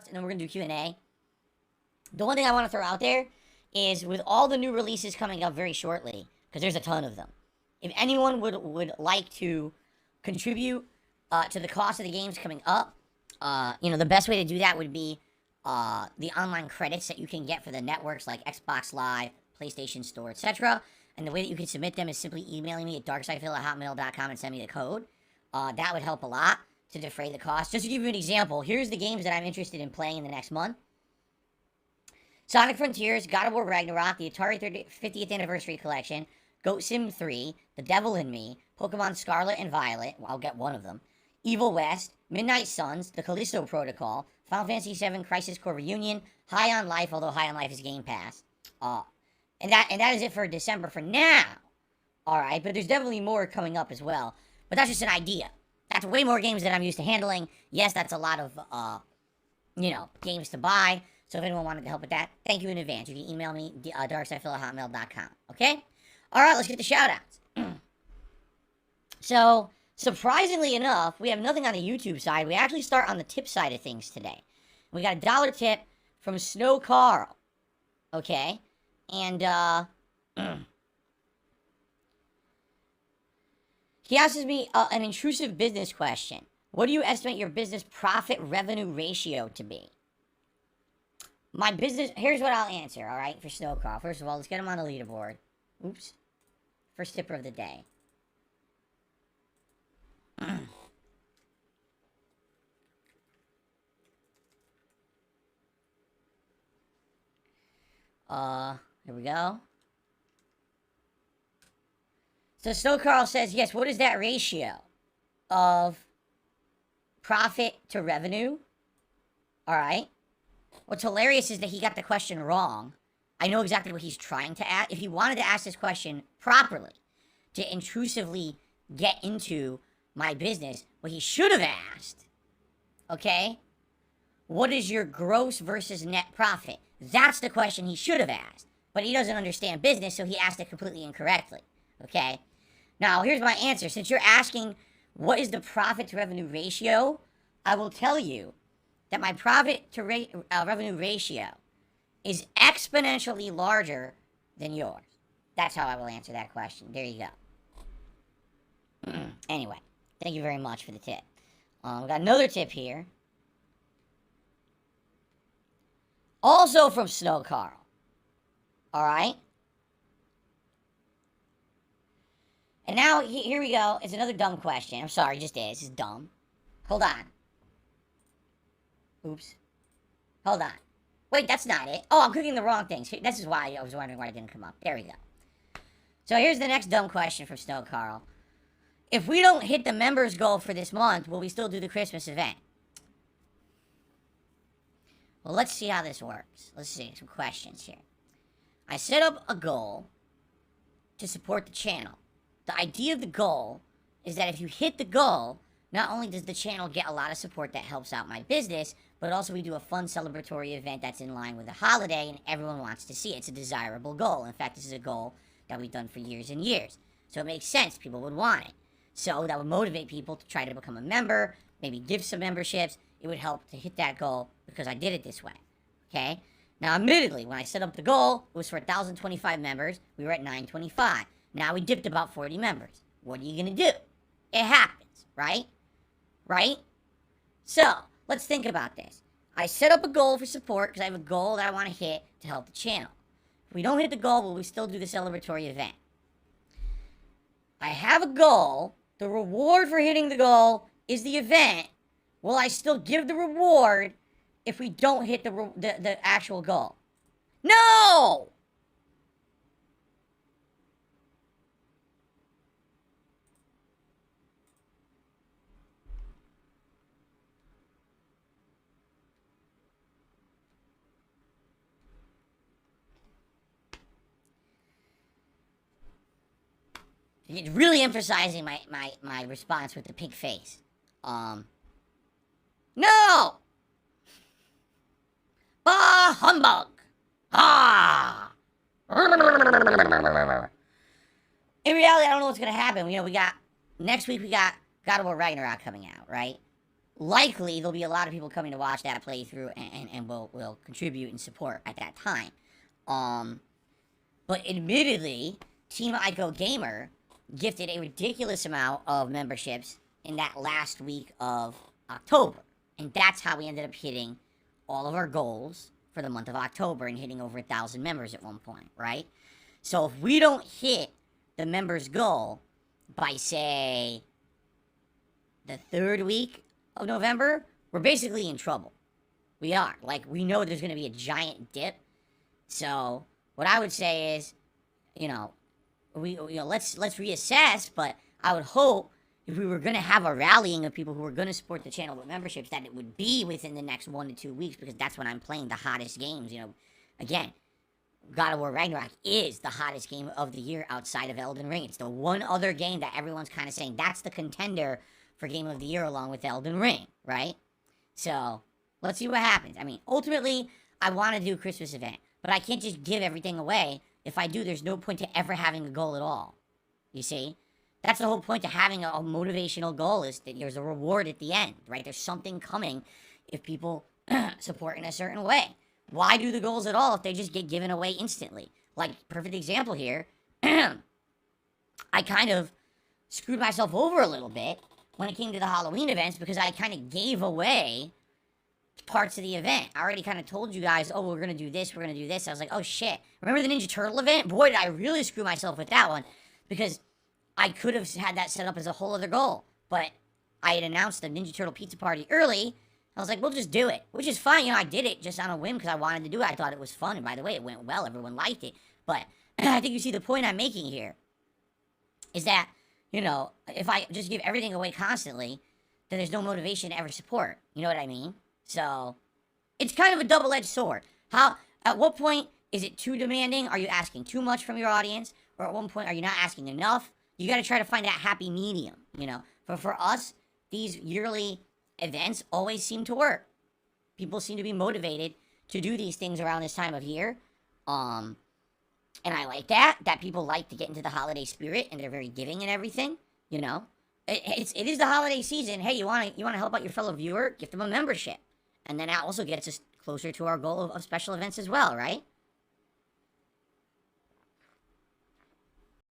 and then we're gonna do Q&A. The one thing I want to throw out there is with all the new releases coming up very shortly, because there's a ton of them. If anyone would like to contribute to the cost of the games coming up, the best way to do that would be the online credits that you can get for the networks like Xbox Live, PlayStation Store, etc. And the way that you can submit them is simply emailing me at darksidefil@hotmail.com and send me the code. That would help a lot to defray the cost. Just to give you an example, here's the games that I'm interested in playing in the next month. Sonic Frontiers, God of War Ragnarok, the Atari 50th Anniversary Collection, Goat Sim 3, The Devil in Me, Pokemon Scarlet and Violet, well, I'll get one of them, Evil West, Midnight Suns, The Callisto Protocol, Final Fantasy VII Crisis Core Reunion, High on Life, although High on Life is Game Pass. And that is it for December for now. Alright, but there's definitely more coming up as well. But that's just an idea. That's way more games than I'm used to handling. Yes, that's a lot of, games to buy. So if anyone wanted to help with that, thank you in advance. You can email me, darksidefil@hotmail.com. Okay? Alright, let's get the shoutouts. So, surprisingly enough, we have nothing on the YouTube side. We actually start on the tip side of things today. We got a $1 tip from SnowKarl. Okay? And, he asks me an intrusive business question. What do you estimate your business profit revenue ratio to be? My business, here's what I'll answer, alright, for SnowKarl. First of all, let's get him on the leaderboard. Oops. First tipper of the day. Here we go. So SnowKarl says, yes, what is that ratio of profit to revenue? Alright. What's hilarious is that he got the question wrong. I know exactly what he's trying to ask. If he wanted to ask this question properly, to intrusively get into my business, what he should have asked, okay, what is your gross versus net profit? That's the question he should have asked. But he doesn't understand business, so he asked it completely incorrectly, okay? Now, here's my answer. Since you're asking what is the profit to revenue ratio, I will tell you that my profit to revenue ratio is exponentially larger than yours. That's how I will answer that question. There you go. Anyway, thank you very much for the tip. We got another tip here. Also from SnowKarl. Alright? And now, here we go. It's another dumb question. I'm sorry, it just is. It's dumb. Hold on. Oops. Hold on. Wait, that's not it. Oh, I'm clicking the wrong things. This is why I was wondering why it didn't come up. There we go. So here's the next dumb question from SnowKarl. If we don't hit the members goal for this month, will we still do the Christmas event? Well, let's see how this works. Let's see some questions here. I set up a goal to support the channel. The idea of the goal is that if you hit the goal, not only does the channel get a lot of support that helps out my business, but also we do a fun celebratory event that's in line with the holiday and everyone wants to see it. It's a desirable goal. In fact, this is a goal that we've done for years and years. So it makes sense. People would want it. So that would motivate people to try to become a member, maybe give some memberships. It would help to hit that goal because I did it this way. Okay? Now, admittedly, when I set up the goal, it was for 1,025 members. We were at 925. Now we dipped about 40 members. What are you going to do? It happens, right? Right? So, let's think about this. I set up a goal for support because I have a goal that I want to hit to help the channel. If we don't hit the goal, will we still do the celebratory event? I have a goal. The reward for hitting the goal is the event. Will I still give the reward if we don't hit the actual goal? No! It's really emphasizing my response with the pink face. No! Bah, humbug! Ah! In reality, I don't know what's gonna happen. You know, next week we got God of War Ragnarok coming out, right? likely there'll be a lot of people coming to watch that playthrough and will contribute and support at that time. But admittedly, Team Ico Gamer gifted a ridiculous amount of memberships in that last week of October. And that's how we ended up hitting all of our goals for the month of October and hitting over 1,000 members at one point, right? So if we don't hit the members' goal by, say, the third week of November, we're basically in trouble. We are. Like, we know there's going to be a giant dip. So what I would say is, let's reassess, but I would hope if we were going to have a rallying of people who were going to support the channel with memberships, that it would be within the next 1 to 2 weeks, because that's when I'm playing the hottest games. Again, God of War Ragnarok is the hottest game of the year outside of Elden Ring. It's the one other game that everyone's kind of saying that's the contender for Game of the Year along with Elden Ring, right? So let's see what happens. I mean, ultimately, I want to do a Christmas event, but I can't just give everything away. If I do, there's no point to ever having a goal at all. You see? That's the whole point to having a motivational goal, is that there's a reward at the end, right? There's something coming if people support in a certain way. Why do the goals at all if they just get given away instantly? Like, perfect example here, I kind of screwed myself over a little bit when it came to the Halloween events, because I kind of gave away parts of the event. I already kind of told you guys, oh, we're going to do this, we're going to do this. I was like, oh, shit. Remember the Ninja Turtle event? Boy, did I really screw myself with that one, because I could have had that set up as a whole other goal, but I had announced the Ninja Turtle pizza party early. I was like, we'll just do it, which is fine. I did it just on a whim because I wanted to do it. I thought it was fun, and by the way, it went well. Everyone liked it. But I think you see the point I'm making here is that, if I just give everything away constantly, then there's no motivation to ever support. You know what I mean? So it's kind of a double-edged sword. At what point is it too demanding? Are you asking too much from your audience? Or at one point, are you not asking enough? You got to try to find that happy medium, But for us, these yearly events always seem to work. People seem to be motivated to do these things around this time of year. And I like that people like to get into the holiday spirit, and they're very giving and everything, It is the holiday season. Hey, you want to help out your fellow viewer? Give them a membership. And then that also gets us closer to our goal of special events as well, right?